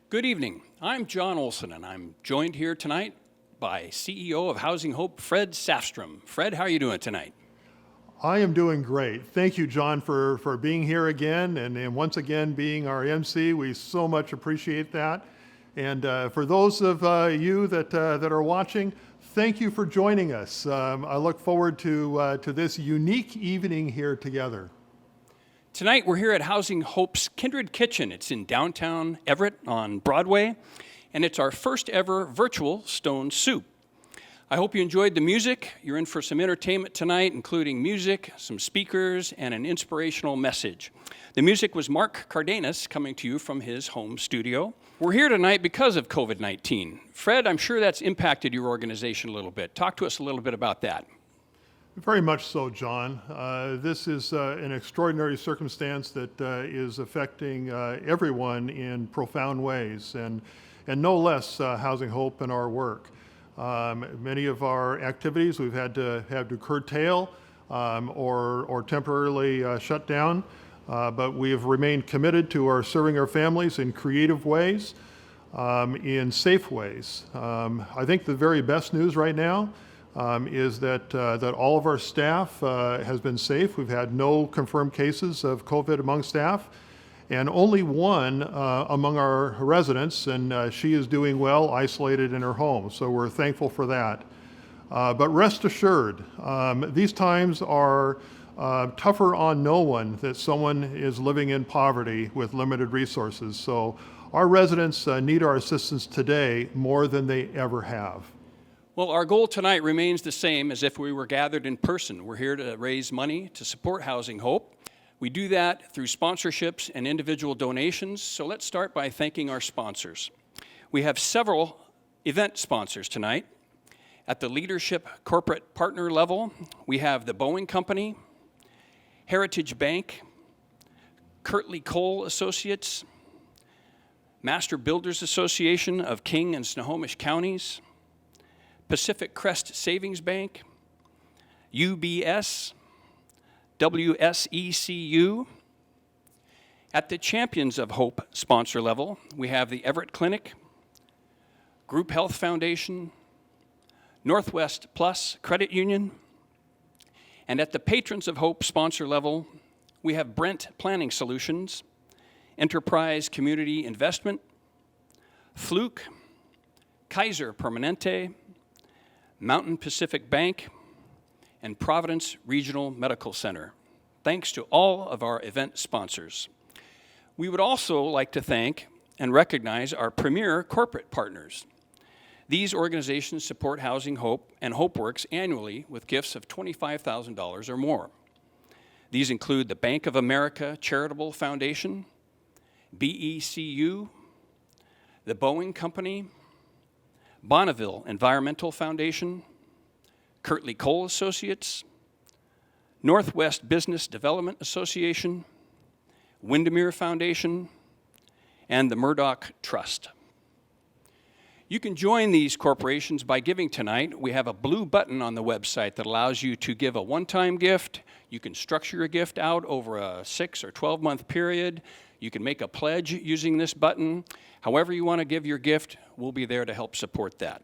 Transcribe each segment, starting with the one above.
Good evening. I'm John Olson, and I'm joined here tonight by CEO of Housing Hope, Fred Safstrom. Fred, how are you doing tonight? I am doing great. Thank you, John, for being here again and once again being our MC. We so much appreciate that. And for those of you that are watching, thank you for joining us. I look forward to this unique evening here together. Tonight, we're here at Housing Hope's Kindred Kitchen. It's in downtown Everett on Broadway, and it's our first ever virtual Stone Soup. I hope you enjoyed the music. You're in for some entertainment tonight, including music, some speakers, and an inspirational message. The music was Mark Cardenas coming to you from his home studio. We're here tonight because of COVID-19. Fred, I'm sure that's impacted your organization a little bit. Talk to us a little bit about that. Very much so, John. This is an extraordinary circumstance that is affecting everyone in profound ways, and no less Housing Hope and our work. Many of our activities we've had to curtail or temporarily shut down, but we have remained committed to serving our families in creative ways, in safe ways. I think the very best news right now is that all of our staff has been safe. We've had no confirmed cases of COVID among staff, and only one among our residents, and she is doing well, isolated in her home. So we're thankful for that. But rest assured, these times are tougher on no one that someone is living in poverty with limited resources. So our residents need our assistance today more than they ever have. Well, our goal tonight remains the same as if we were gathered in person. We're here to raise money to support Housing Hope. We do that through sponsorships and individual donations, so let's start by thanking our sponsors. We have several event sponsors tonight. At the leadership corporate partner level, we have the Boeing Company, Heritage Bank, Kirtley Cole Associates, Master Builders Association of King and Snohomish Counties, Pacific Crest Savings Bank, UBS, WSECU. At the Champions of Hope sponsor level, we have the Everett Clinic, Group Health Foundation, Northwest Plus Credit Union. And at the Patrons of Hope sponsor level, we have Brent Planning Solutions, Enterprise Community Investment, Fluke, Kaiser Permanente, Mountain Pacific Bank, and Providence Regional Medical Center. Thanks to all of our event sponsors. We would also like to thank and recognize our premier corporate partners. These organizations support Housing Hope and HopeWorks annually with gifts of $25,000 or more. These include the Bank of America Charitable Foundation, BECU, the Boeing Company, Bonneville Environmental Foundation, Kirtley Cole Associates, Northwest Business Development Association, Windermere Foundation, and the Murdoch Trust. You can join these corporations by giving tonight. We have a blue button on the website that allows you to give a one-time gift. You can structure a gift out over a 6 or 12-month period. You can make a pledge using this button. However you want to give your gift, we'll be there to help support that.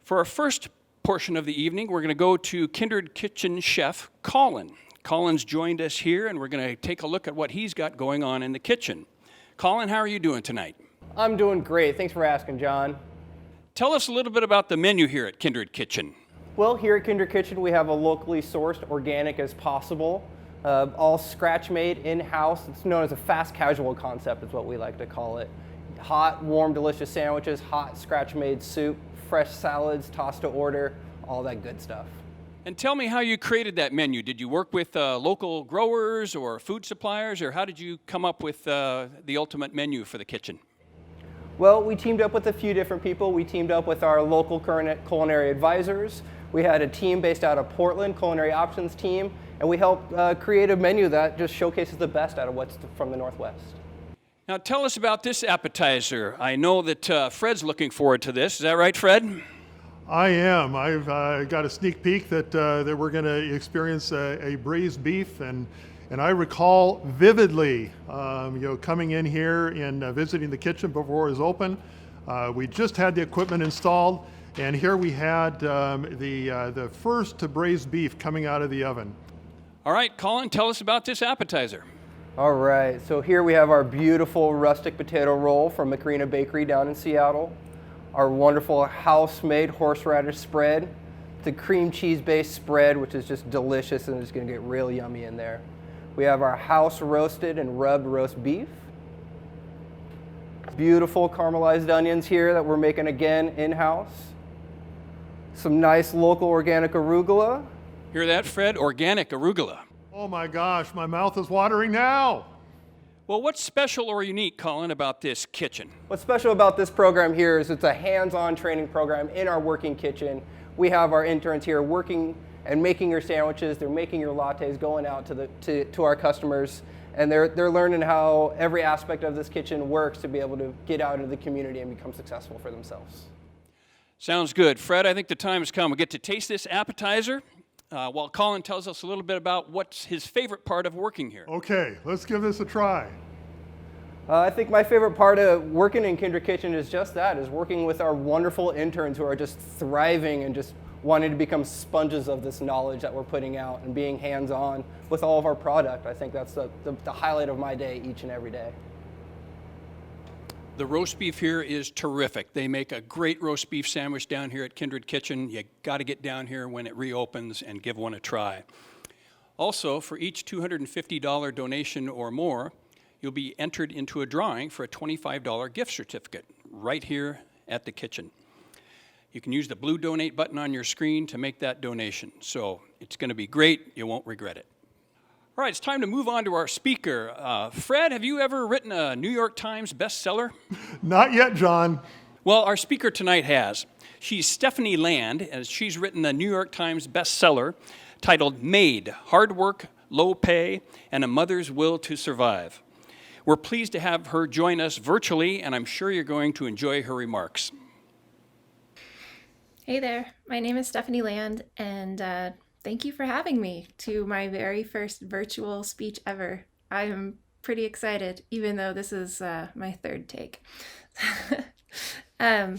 For our first portion of the evening, we're going to go to Kindred Kitchen chef Colin. Colin's joined us here, and we're going to take a look at what he's got going on in the kitchen. Colin, how are you doing tonight? I'm doing great. Thanks for asking, John. Tell us a little bit about the menu here at Kindred Kitchen. Well, here at Kindred Kitchen, we have a locally sourced, organic as possible, all scratch-made, in-house. It's known as a fast casual concept is what we like to call it. Hot, warm, delicious sandwiches, hot, scratch-made soup, fresh salads, tossed to order, all that good stuff. And tell me how you created that menu. Did you work with local growers or food suppliers, or how did you come up with the ultimate menu for the kitchen? Well, we teamed up with a few different people. We teamed up with our local current culinary advisors. We had a team based out of Portland, Culinary Options team, and we helped create a menu that just showcases the best out of what's from the Northwest. Now tell us about this appetizer. I know that Fred's looking forward to this. Is that right, Fred? I am. I've got a sneak peek that we're going to experience a braised beef, and And I recall vividly, coming in here and visiting the kitchen before it was open. We just had the equipment installed, and here we had the first braised beef coming out of the oven. All right, Colin, tell us about this appetizer. All right, so here we have our beautiful rustic potato roll from Macrina Bakery down in Seattle. Our wonderful house-made horseradish spread. It's a cream cheese-based spread, which is just delicious and it's gonna get real yummy in there. We have our house roasted and rubbed roast beef. Beautiful caramelized onions here that we're making again in-house. Some nice local organic arugula. Hear that, Fred? Organic arugula. Oh my gosh, my mouth is watering now. Well, what's special or unique, Colin, about this kitchen? What's special about this program here is it's a hands-on training program in our working kitchen. We have our interns here working and making your sandwiches, they're making your lattes, going out to our customers, and they're learning how every aspect of this kitchen works to be able to get out into the community and become successful for themselves. Sounds good. Fred, I think the time has come. We get to taste this appetizer while Colin tells us a little bit about what's his favorite part of working here. Okay, let's give this a try. I think my favorite part of working in Kindred Kitchen is just that, is working with our wonderful interns who are just thriving and just wanting to become sponges of this knowledge that we're putting out and being hands-on with all of our product. I think that's the highlight of my day each and every day. The roast beef here is terrific. They make a great roast beef sandwich down here at Kindred Kitchen. You got to get down here when it reopens and give one a try. Also, for each $250 donation or more, you'll be entered into a drawing for a $25 gift certificate right here at the kitchen. You can use the blue donate button on your screen to make that donation. So it's going to be great. You won't regret it. All right, it's time to move on to our speaker. Fred, have you ever written a New York Times bestseller? Not yet, John. Well, our speaker tonight has. She's Stephanie Land, and she's written the New York Times bestseller titled Made, Hard Work, Low Pay, and a Mother's Will to Survive. We're pleased to have her join us virtually, and I'm sure you're going to enjoy her remarks. Hey there, my name is Stephanie Land, and thank you for having me to my very first virtual speech ever. I'm pretty excited, even though this is my third take. When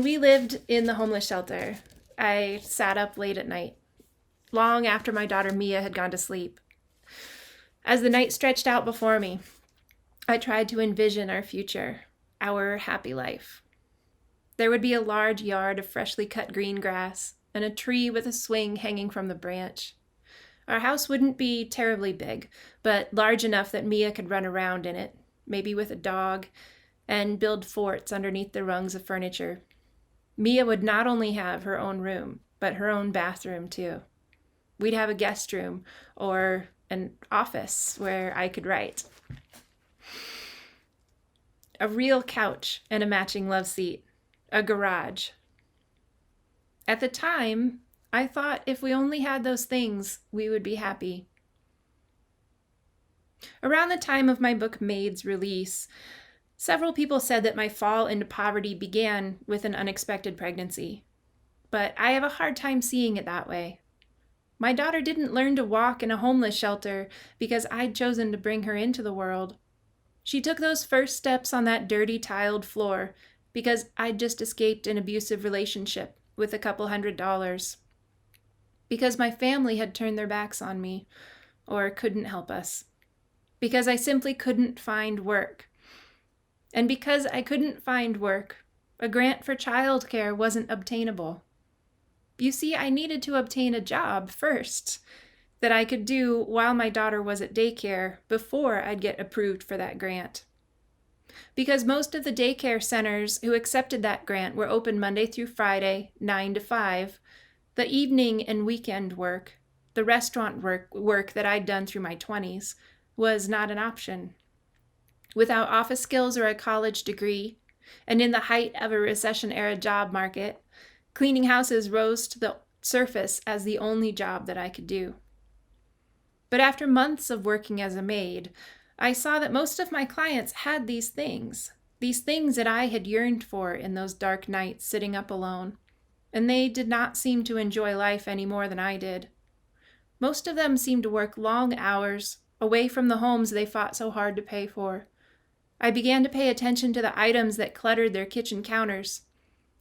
we lived in the homeless shelter, I sat up late at night, long after my daughter Mia had gone to sleep. As the night stretched out before me, I tried to envision our future, our happy life. There would be a large yard of freshly cut green grass and a tree with a swing hanging from the branch. Our house wouldn't be terribly big, but large enough that Mia could run around in it, maybe with a dog, and build forts underneath the rungs of furniture. Mia would not only have her own room, but her own bathroom too. We'd have a guest room or an office where I could write. A real couch and a matching love seat. A garage. At the time, I thought if we only had those things, we would be happy. Around the time of my book Made's release, several people said that my fall into poverty began with an unexpected pregnancy. But I have a hard time seeing it that way. My daughter didn't learn to walk in a homeless shelter because I'd chosen to bring her into the world. She took those first steps on that dirty tiled floor because I'd just escaped an abusive relationship with a couple $100. Because my family had turned their backs on me, or couldn't help us. Because I simply couldn't find work. And because I couldn't find work, a grant for childcare wasn't obtainable. You see, I needed to obtain a job first that I could do while my daughter was at daycare before I'd get approved for that grant. Because most of the daycare centers who accepted that grant were open Monday through Friday, 9 to 5. The evening and weekend work, the restaurant work that I'd done through my 20s, was not an option. Without office skills or a college degree, and in the height of a recession-era job market, cleaning houses rose to the surface as the only job that I could do. But after months of working as a maid, I saw that most of my clients had these things that I had yearned for in those dark nights sitting up alone, and they did not seem to enjoy life any more than I did. Most of them seemed to work long hours, away from the homes they fought so hard to pay for. I began to pay attention to the items that cluttered their kitchen counters.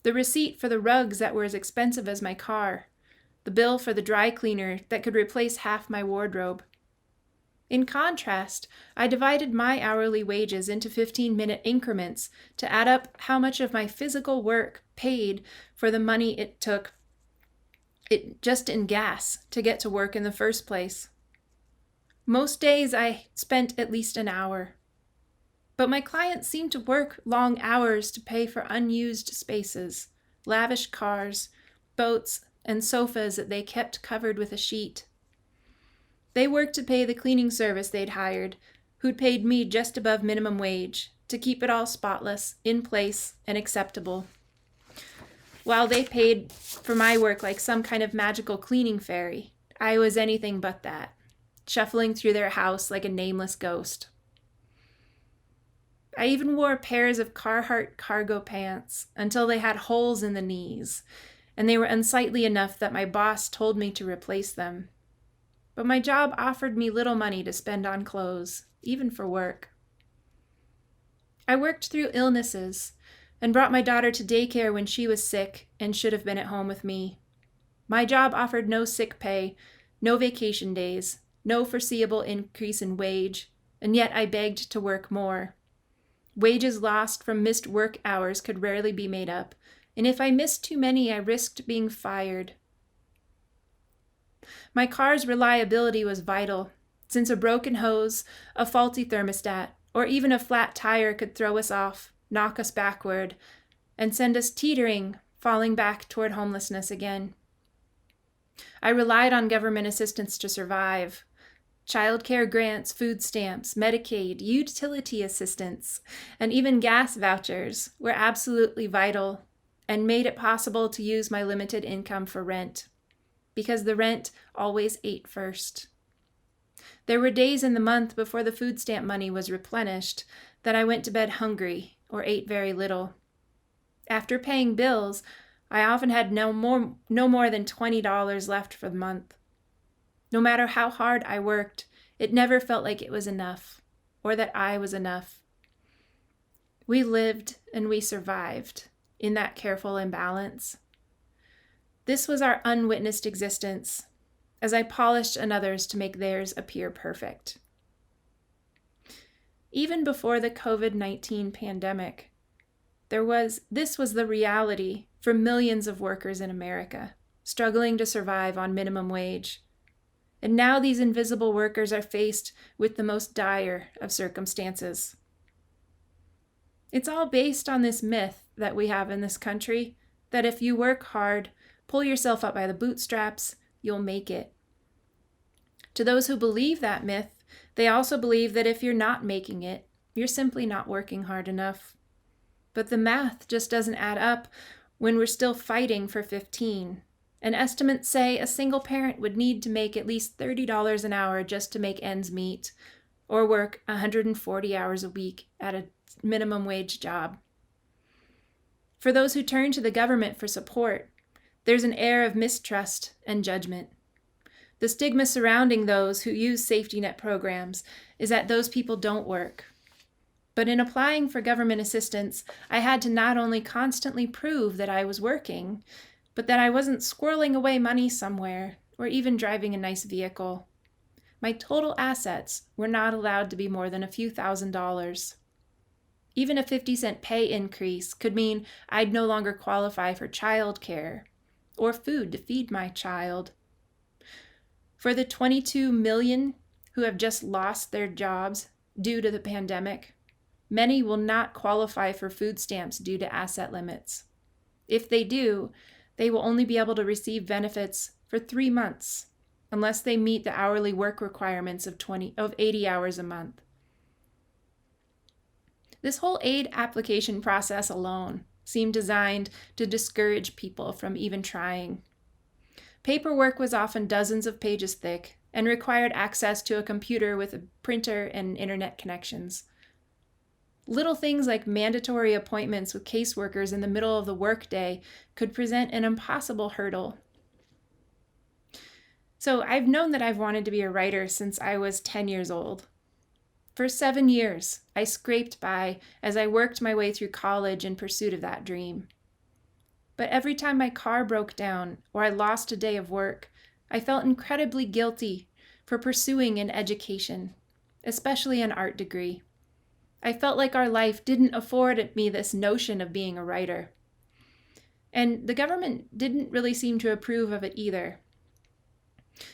The receipt for the rugs that were as expensive as my car. The bill for the dry cleaner that could replace half my wardrobe. In contrast, I divided my hourly wages into 15-minute increments to add up how much of my physical work paid for the money it took just in gas to get to work in the first place. Most days I spent at least an hour. But my clients seemed to work long hours to pay for unused spaces, lavish cars, boats, and sofas that they kept covered with a sheet. They worked to pay the cleaning service they'd hired, who'd paid me just above minimum wage, to keep it all spotless, in place, and acceptable. While they paid for my work like some kind of magical cleaning fairy, I was anything but that, shuffling through their house like a nameless ghost. I even wore pairs of Carhartt cargo pants until they had holes in the knees, and they were unsightly enough that my boss told me to replace them. But my job offered me little money to spend on clothes, even for work. I worked through illnesses and brought my daughter to daycare when she was sick and should have been at home with me. My job offered no sick pay, no vacation days, no foreseeable increase in wage, and yet I begged to work more. Wages lost from missed work hours could rarely be made up, and if I missed too many, I risked being fired. My car's reliability was vital, since a broken hose, a faulty thermostat, or even a flat tire could throw us off, knock us backward, and send us teetering, falling back toward homelessness again. I relied on government assistance to survive. Child care grants, food stamps, Medicaid, utility assistance, and even gas vouchers were absolutely vital and made it possible to use my limited income for rent, because the rent always ate first. There were days in the month before the food stamp money was replenished that I went to bed hungry or ate very little. After paying bills, I often had no more than $20 left for the month. No matter how hard I worked, it never felt like it was enough, or that I was enough. We lived and we survived in that careful imbalance. This was our unwitnessed existence, as I polished another's to make theirs appear perfect. Even before the COVID-19 pandemic, this was the reality for millions of workers in America, struggling to survive on minimum wage. And now these invisible workers are faced with the most dire of circumstances. It's all based on this myth that we have in this country, that if you work hard, pull yourself up by the bootstraps, you'll make it. To those who believe that myth, they also believe that if you're not making it, you're simply not working hard enough. But the math just doesn't add up when we're still fighting for 15. And estimates say a single parent would need to make at least $30 an hour just to make ends meet, or work 140 hours a week at a minimum wage job. For those who turn to the government for support, there's an air of mistrust and judgment. The stigma surrounding those who use safety net programs is that those people don't work. But in applying for government assistance, I had to not only constantly prove that I was working, but that I wasn't squirreling away money somewhere or even driving a nice vehicle. My total assets were not allowed to be more than a few $1,000s. Even a 50-cent pay increase could mean I'd no longer qualify for child care or food to feed my child. For the 22 million who have just lost their jobs due to the pandemic, many will not qualify for food stamps due to asset limits. If they do, they will only be able to receive benefits for 3 months unless they meet the hourly work requirements of 80 hours a month. This whole aid application process alone seemed designed to discourage people from even trying. Paperwork was often dozens of pages thick and required access to a computer with a printer and internet connections. Little things like mandatory appointments with caseworkers in the middle of the workday could present an impossible hurdle. So I've known that I've wanted to be a writer since I was 10 years old. For 7 years, I scraped by as I worked my way through college in pursuit of that dream. But every time my car broke down or I lost a day of work, I felt incredibly guilty for pursuing an education, especially an art degree. I felt like our life didn't afford me this notion of being a writer. And the government didn't really seem to approve of it either.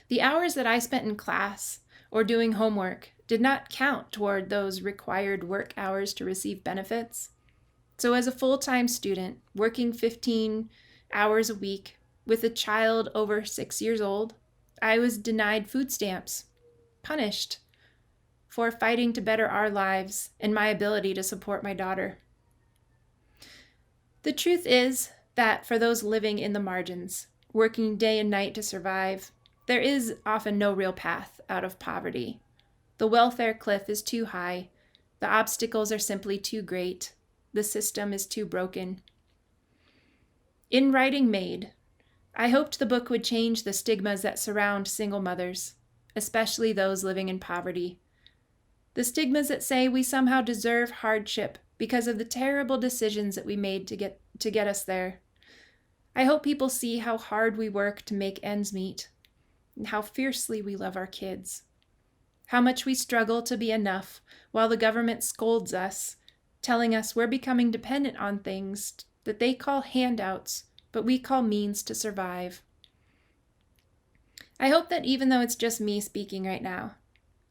The hours that I spent in class or doing homework did not count toward those required work hours to receive benefits. So as a full-time student, working 15 hours a week with a child over 6 years old, I was denied food stamps, punished for fighting to better our lives and my ability to support my daughter. The truth is that for those living in the margins, working day and night to survive, there is often no real path out of poverty. The welfare cliff is too high. The obstacles are simply too great. The system is too broken. In writing Maid, I hoped the book would change the stigmas that surround single mothers, especially those living in poverty. The stigmas that say we somehow deserve hardship because of the terrible decisions that we made to get us there. I hope people see how hard we work to make ends meet, and how fiercely we love our kids. How much we struggle to be enough while the government scolds us, telling us we're becoming dependent on things that they call handouts, but we call means to survive. I hope that even though it's just me speaking right now,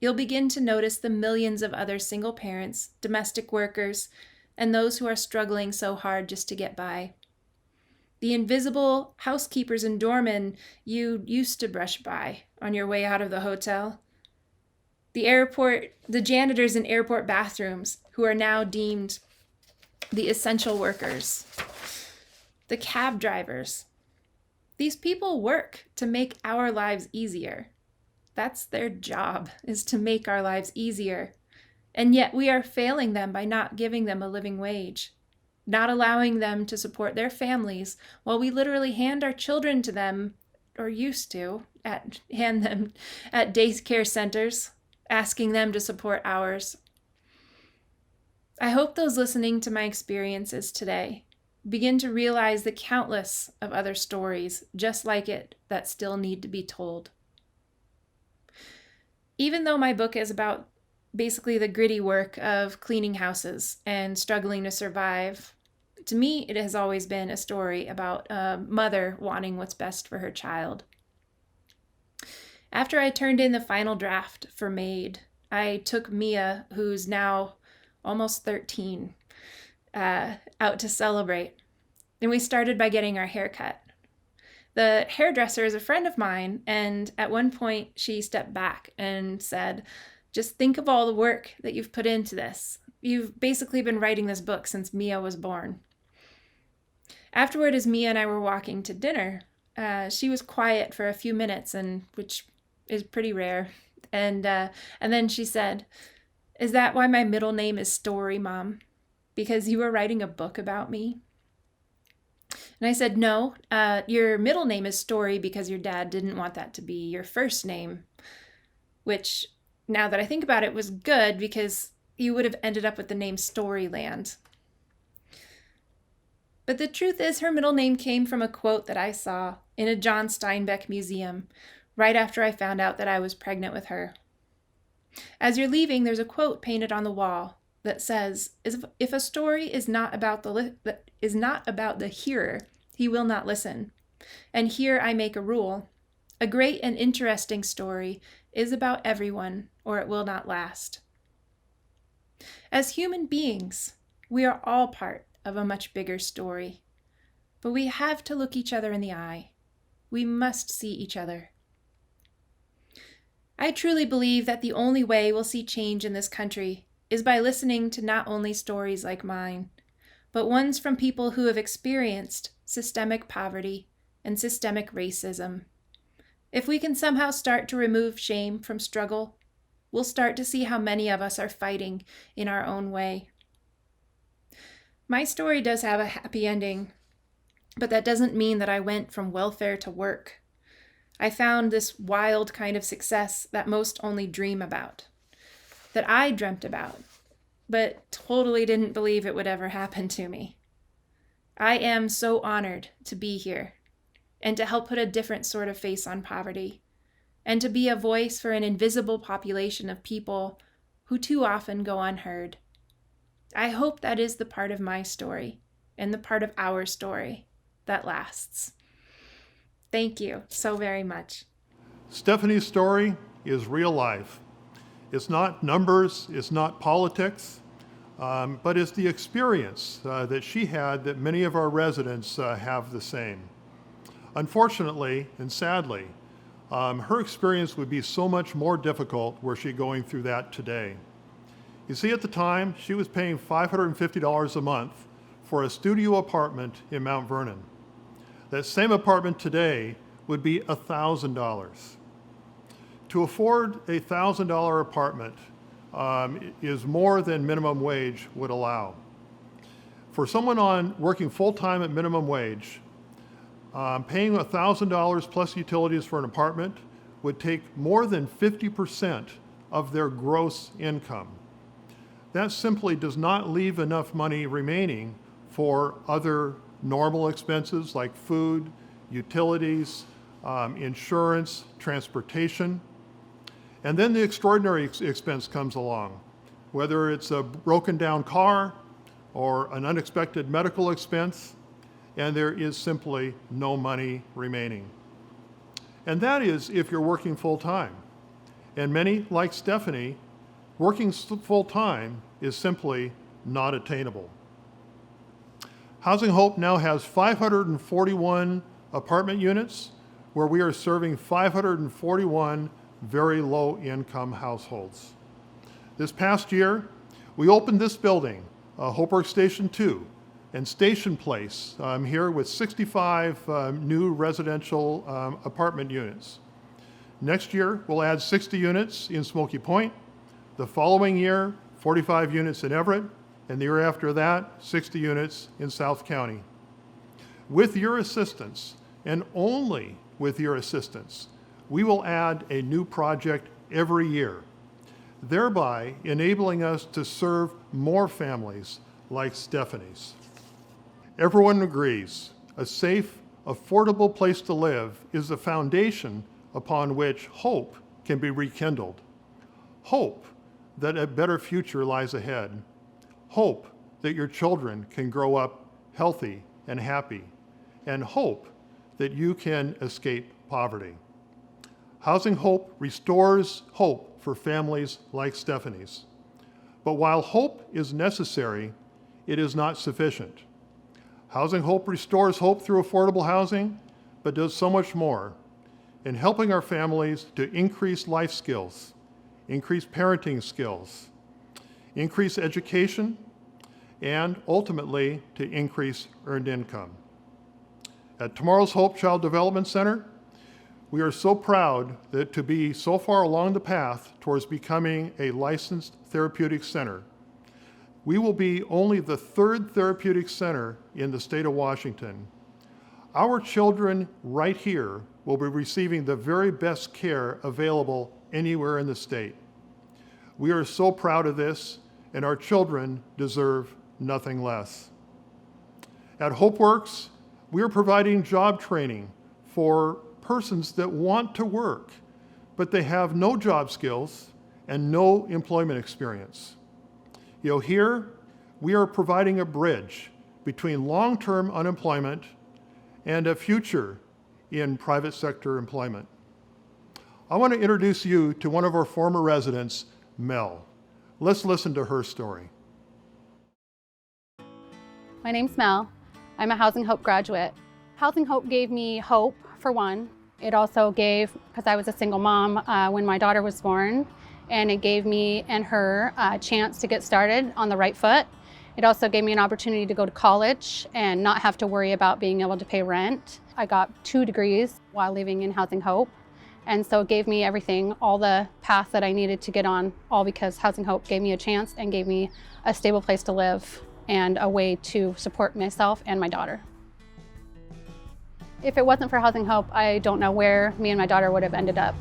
you'll begin to notice the millions of other single parents, domestic workers, and those who are struggling so hard just to get by. The invisible housekeepers and doormen you used to brush by on your way out of the hotel. The janitors in airport bathrooms who are now deemed the essential workers. The cab drivers. These people work to make our lives easier. That's their job, is to make our lives easier. And yet we are failing them by not giving them a living wage, not allowing them to support their families while we literally hand our children to them, or used to, hand them at daycare centers, asking them to support ours. I hope those listening to my experiences today begin to realize the countless of other stories just like it that still need to be told. Even though my book is about basically the gritty work of cleaning houses and struggling to survive, to me it has always been a story about a mother wanting what's best for her child. After I turned in the final draft for Maid, I took Mia, who's now almost 13, out to celebrate. And we started by getting our hair cut. The hairdresser is a friend of mine, and at one point she stepped back and said, "Just think of all the work that you've put into this. You've basically been writing this book since Mia was born." Afterward, as Mia and I were walking to dinner, she was quiet for a few minutes, and which is pretty rare. And then she said, "Is that why my middle name is Story, Mom? Because you were writing a book about me?" And I said, "No, your middle name is Story because your dad didn't want that to be your first name," which, now that I think about it, was good because you would have ended up with the name Storyland. But the truth is her middle name came from a quote that I saw in a John Steinbeck museum right after I found out that I was pregnant with her. As you're leaving, there's a quote painted on the wall that says, "If a story is not about the hearer, he will not listen. And here I make a rule. A great and interesting story is about everyone, or it will not last." As human beings, we are all part of a much bigger story, but we have to look each other in the eye. We must see each other. I truly believe that the only way we'll see change in this country is by listening to not only stories like mine, but ones from people who have experienced systemic poverty and systemic racism. If we can somehow start to remove shame from struggle, we'll start to see how many of us are fighting in our own way. My story does have a happy ending, but that doesn't mean that I went from welfare to work. I found this wild kind of success that most only dream about, that I dreamt about, but totally didn't believe it would ever happen to me. I am so honored to be here and to help put a different sort of face on poverty, and to be a voice for an invisible population of people who too often go unheard. I hope that is the part of my story and the part of our story that lasts. Thank you so very much. Stephanie's story is real life. It's not numbers, it's not politics, but it's the experience that she had that many of our residents have the same. Unfortunately and sadly, her experience would be so much more difficult were she going through that today. You see, at the time, she was paying $550 a month for a studio apartment in Mount Vernon. That same apartment today would be $1,000. To afford a $1,000 apartment is more than minimum wage would allow. For someone working full-time at minimum wage, paying $1,000 plus utilities for an apartment would take more than 50% of their gross income. That simply does not leave enough money remaining for other normal expenses like food, utilities, insurance, transportation. And then the extraordinary expense comes along, whether it's a broken down car or an unexpected medical expense, and there is simply no money remaining. And that is if you're working full time. And many, like Stephanie, working full time is simply not attainable. Housing Hope now has 541 apartment units where we are serving 541 very low income households. This past year, we opened this building, Hope Workstation 2, and Station Place here with 65 new residential apartment units. Next year, we'll add 60 units in Smoky Point. The following year, 45 units in Everett, and the year after that, 60 units in South County. With your assistance, and only with your assistance, we will add a new project every year, thereby enabling us to serve more families like Stephanie's. Everyone agrees a safe, affordable place to live is the foundation upon which hope can be rekindled. Hope that a better future lies ahead. Hope that your children can grow up healthy and happy. And hope that you can escape poverty. Housing Hope restores hope for families like Stephanie's. But while hope is necessary, it is not sufficient. Housing Hope restores hope through affordable housing, but does so much more in helping our families to increase life skills, increase parenting skills, increase education, and ultimately to increase earned income. At Tomorrow's Hope Child Development Center, we are so proud that to be so far along the path towards becoming a licensed therapeutic center. We will be only the third therapeutic center in the state of Washington. Our children right here will be receiving the very best care available anywhere in the state. We are so proud of this, and our children deserve nothing less. At HopeWorks, we are providing job training for persons that want to work, but they have no job skills and no employment experience. Here, we are providing a bridge between long-term unemployment and a future in private sector employment. I want to introduce you to one of our former residents, Mel. Let's listen to her story. My name's Mel. I'm a Housing Hope graduate. Housing Hope gave me hope, for one. It also gave, because I was a single mom when my daughter was born, and it gave me and her a chance to get started on the right foot. It also gave me an opportunity to go to college and not have to worry about being able to pay rent. I got 2 degrees while living in Housing Hope, and so it gave me everything, all the path that I needed to get on, all because Housing Hope gave me a chance and gave me a stable place to live and a way to support myself and my daughter. If it wasn't for Housing Hope, I don't know where me and my daughter would have ended up.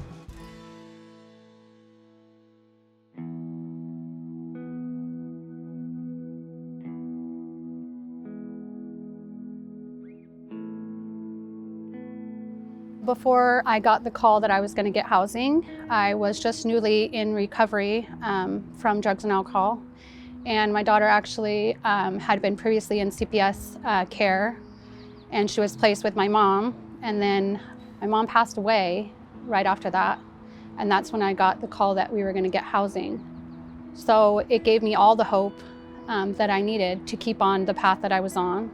Before I got the call that I was going to get housing, I was just newly in recovery from drugs and alcohol. And my daughter actually had been previously in CPS care, and she was placed with my mom. And then my mom passed away right after that. And that's when I got the call that we were going to get housing. So it gave me all the hope that I needed to keep on the path that I was on.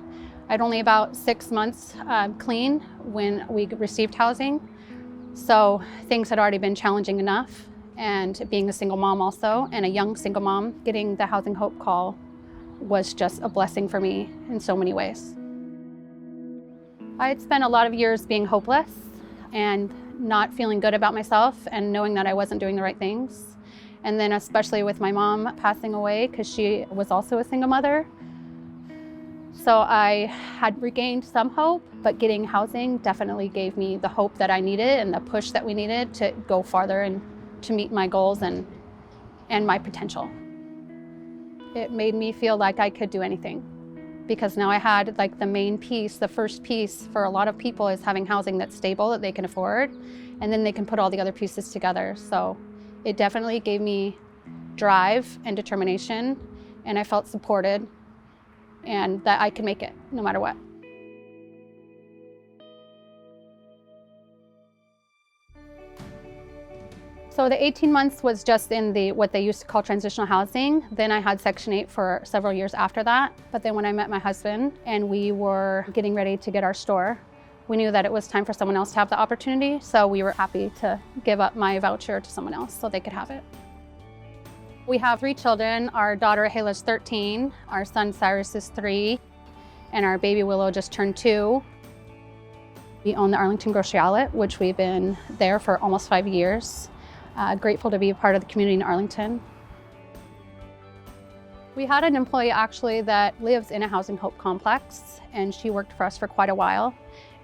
I'd only about 6 months clean when we received housing. So things had already been challenging enough. And being a single mom also, and a young single mom, getting the Housing Hope call was just a blessing for me in so many ways. I had spent a lot of years being hopeless and not feeling good about myself and knowing that I wasn't doing the right things. And then especially with my mom passing away, because she was also a single mother. So I had regained some hope, but getting housing definitely gave me the hope that I needed and the push that we needed to go farther and to meet my goals and my potential. It made me feel like I could do anything, because now I had like the main piece, the first piece for a lot of people is having housing that's stable, that they can afford, and then they can put all the other pieces together. So it definitely gave me drive and determination, and I felt supported and that I could make it no matter what. So the 18 months was just in what they used to call transitional housing. Then I had Section 8 for several years after that. But then when I met my husband and we were getting ready to get our store, we knew that it was time for someone else to have the opportunity. So we were happy to give up my voucher to someone else so they could have it. We have 3 children. Our daughter Hayla's 13, our son Cyrus is 3, and our baby Willow just turned 2. We own the Arlington Grocery Outlet, which we've been there for almost 5 years. Grateful to be a part of the community in Arlington. We had an employee actually that lives in a Housing Hope complex, and she worked for us for quite a while.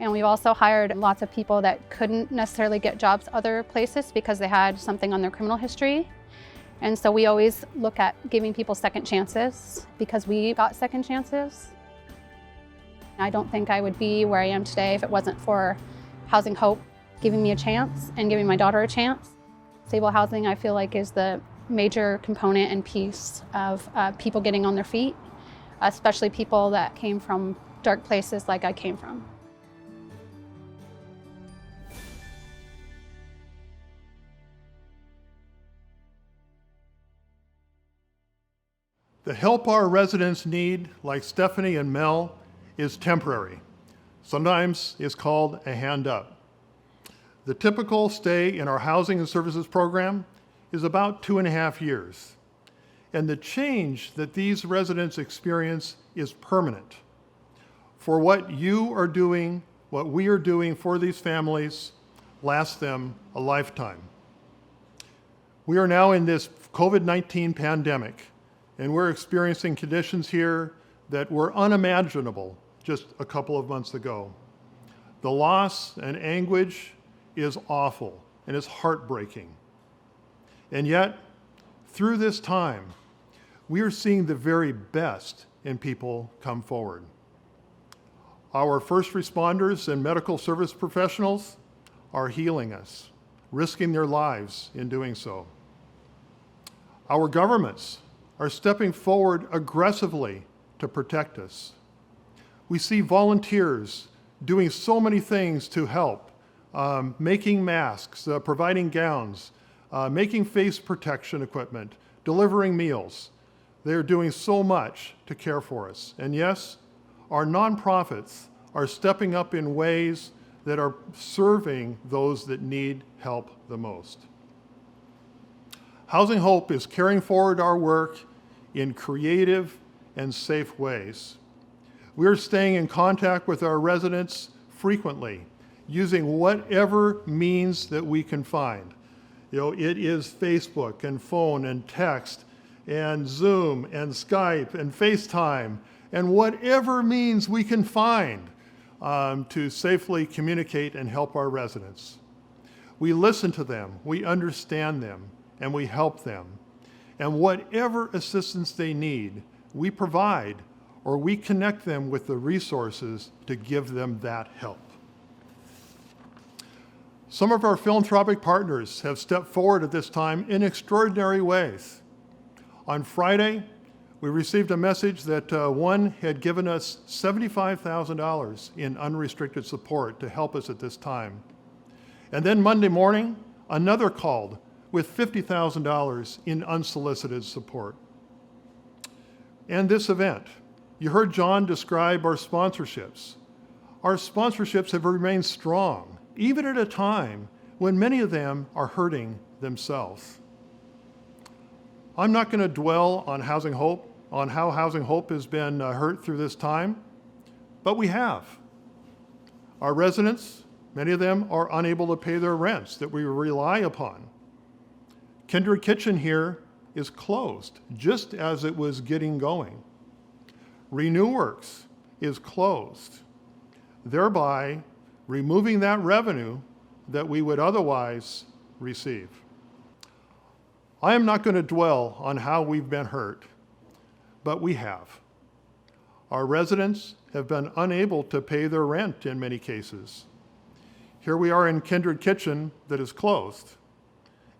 And we've also hired lots of people that couldn't necessarily get jobs other places because they had something on their criminal history. And so we always look at giving people second chances because we got second chances. I don't think I would be where I am today if it wasn't for Housing Hope giving me a chance and giving my daughter a chance. Stable housing, I feel like, is the major component and piece of people getting on their feet, especially people that came from dark places like I came from. The help our residents need, like Stephanie and Mel, is temporary. Sometimes it's called a hand up. The typical stay in our housing and services program is about 2.5 years. And the change that these residents experience is permanent. For what you are doing, what we are doing for these families, lasts them a lifetime. We are now in this COVID-19 pandemic, and we're experiencing conditions here that were unimaginable just a couple of months ago. The loss and anguish is awful and is heartbreaking. And yet, through this time, we are seeing the very best in people come forward. Our first responders and medical service professionals are healing us, risking their lives in doing so. Our governments are stepping forward aggressively to protect us. We see volunteers doing so many things to help. Making masks, providing gowns, making face protection equipment, delivering meals. They're doing so much to care for us. And yes, our nonprofits are stepping up in ways that are serving those that need help the most. Housing Hope is carrying forward our work in creative and safe ways. We are staying in contact with our residents frequently, using whatever means that we can find. It is Facebook and phone and text and Zoom and Skype and FaceTime and whatever means we can find. to safely communicate and help our residents. We listen to them, we understand them, and we help them. And whatever assistance they need, we provide, or we connect them with the resources to give them that help. Some of our philanthropic partners have stepped forward at this time in extraordinary ways. On Friday, we received a message that one had given us $75,000 in unrestricted support to help us at this time. And then Monday morning, another called with $50,000 in unsolicited support. And this event, you heard John describe our sponsorships. Our sponsorships have remained strong, even at a time when many of them are hurting themselves. I'm not going to dwell on Housing Hope, on how Housing Hope has been hurt through this time, but we have. Our residents, many of them are unable to pay their rents that we rely upon. Kindred Kitchen here is closed, just as it was getting going. RenewWorks is closed, thereby removing that revenue that we would otherwise receive. I am not going to dwell on how we've been hurt, but we have. Our residents have been unable to pay their rent in many cases. Here we are in Kindred Kitchen that is closed,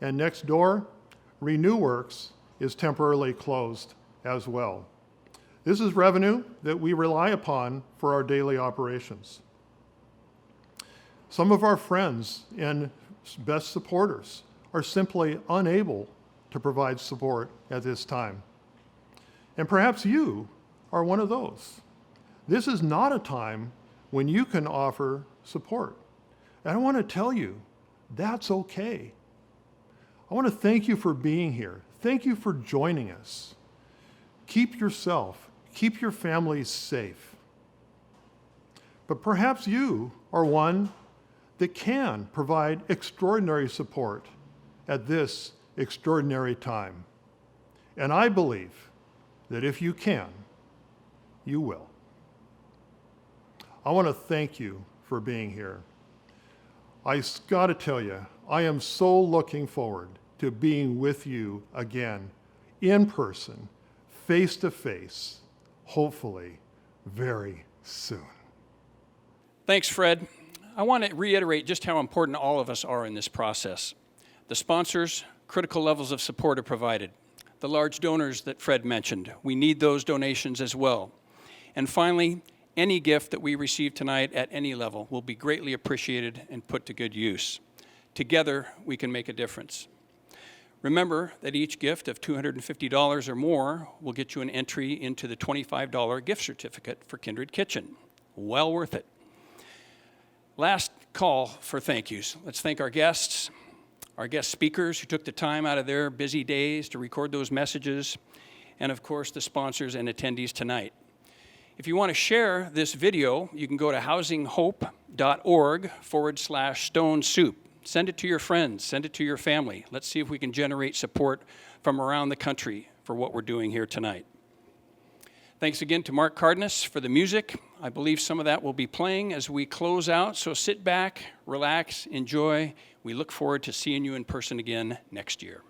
and next door, RenewWorks is temporarily closed as well. This is revenue that we rely upon for our daily operations. Some of our friends and best supporters are simply unable to provide support at this time. And perhaps you are one of those. This is not a time when you can offer support. And I want to tell you, that's okay. I want to thank you for being here. Thank you for joining us. Keep yourself, keep your families safe. But perhaps you are one that can provide extraordinary support at this extraordinary time. And I believe that if you can, you will. I want to thank you for being here. I got to tell you, I am so looking forward to being with you again, in person, face to face, hopefully very soon. Thanks, Fred. I want to reiterate just how important all of us are in this process. The sponsors, critical levels of support are provided. The large donors that Fred mentioned, we need those donations as well. And finally, any gift that we receive tonight at any level will be greatly appreciated and put to good use. Together, we can make a difference. Remember that each gift of $250 or more will get you an entry into the $25 gift certificate for Kindred Kitchen. Well worth it. Last call for thank yous. Let's thank our guests, our guest speakers who took the time out of their busy days to record those messages, and of course the sponsors and attendees tonight. If you want to share this video, you can go to housinghope.org/Stone Soup. Send it to your friends, send it to your family. Let's see if we can generate support from around the country for what we're doing here tonight. Thanks again to Mark Cardenas for the music. I believe some of that will be playing as we close out, so sit back, relax, enjoy. We look forward to seeing you in person again next year.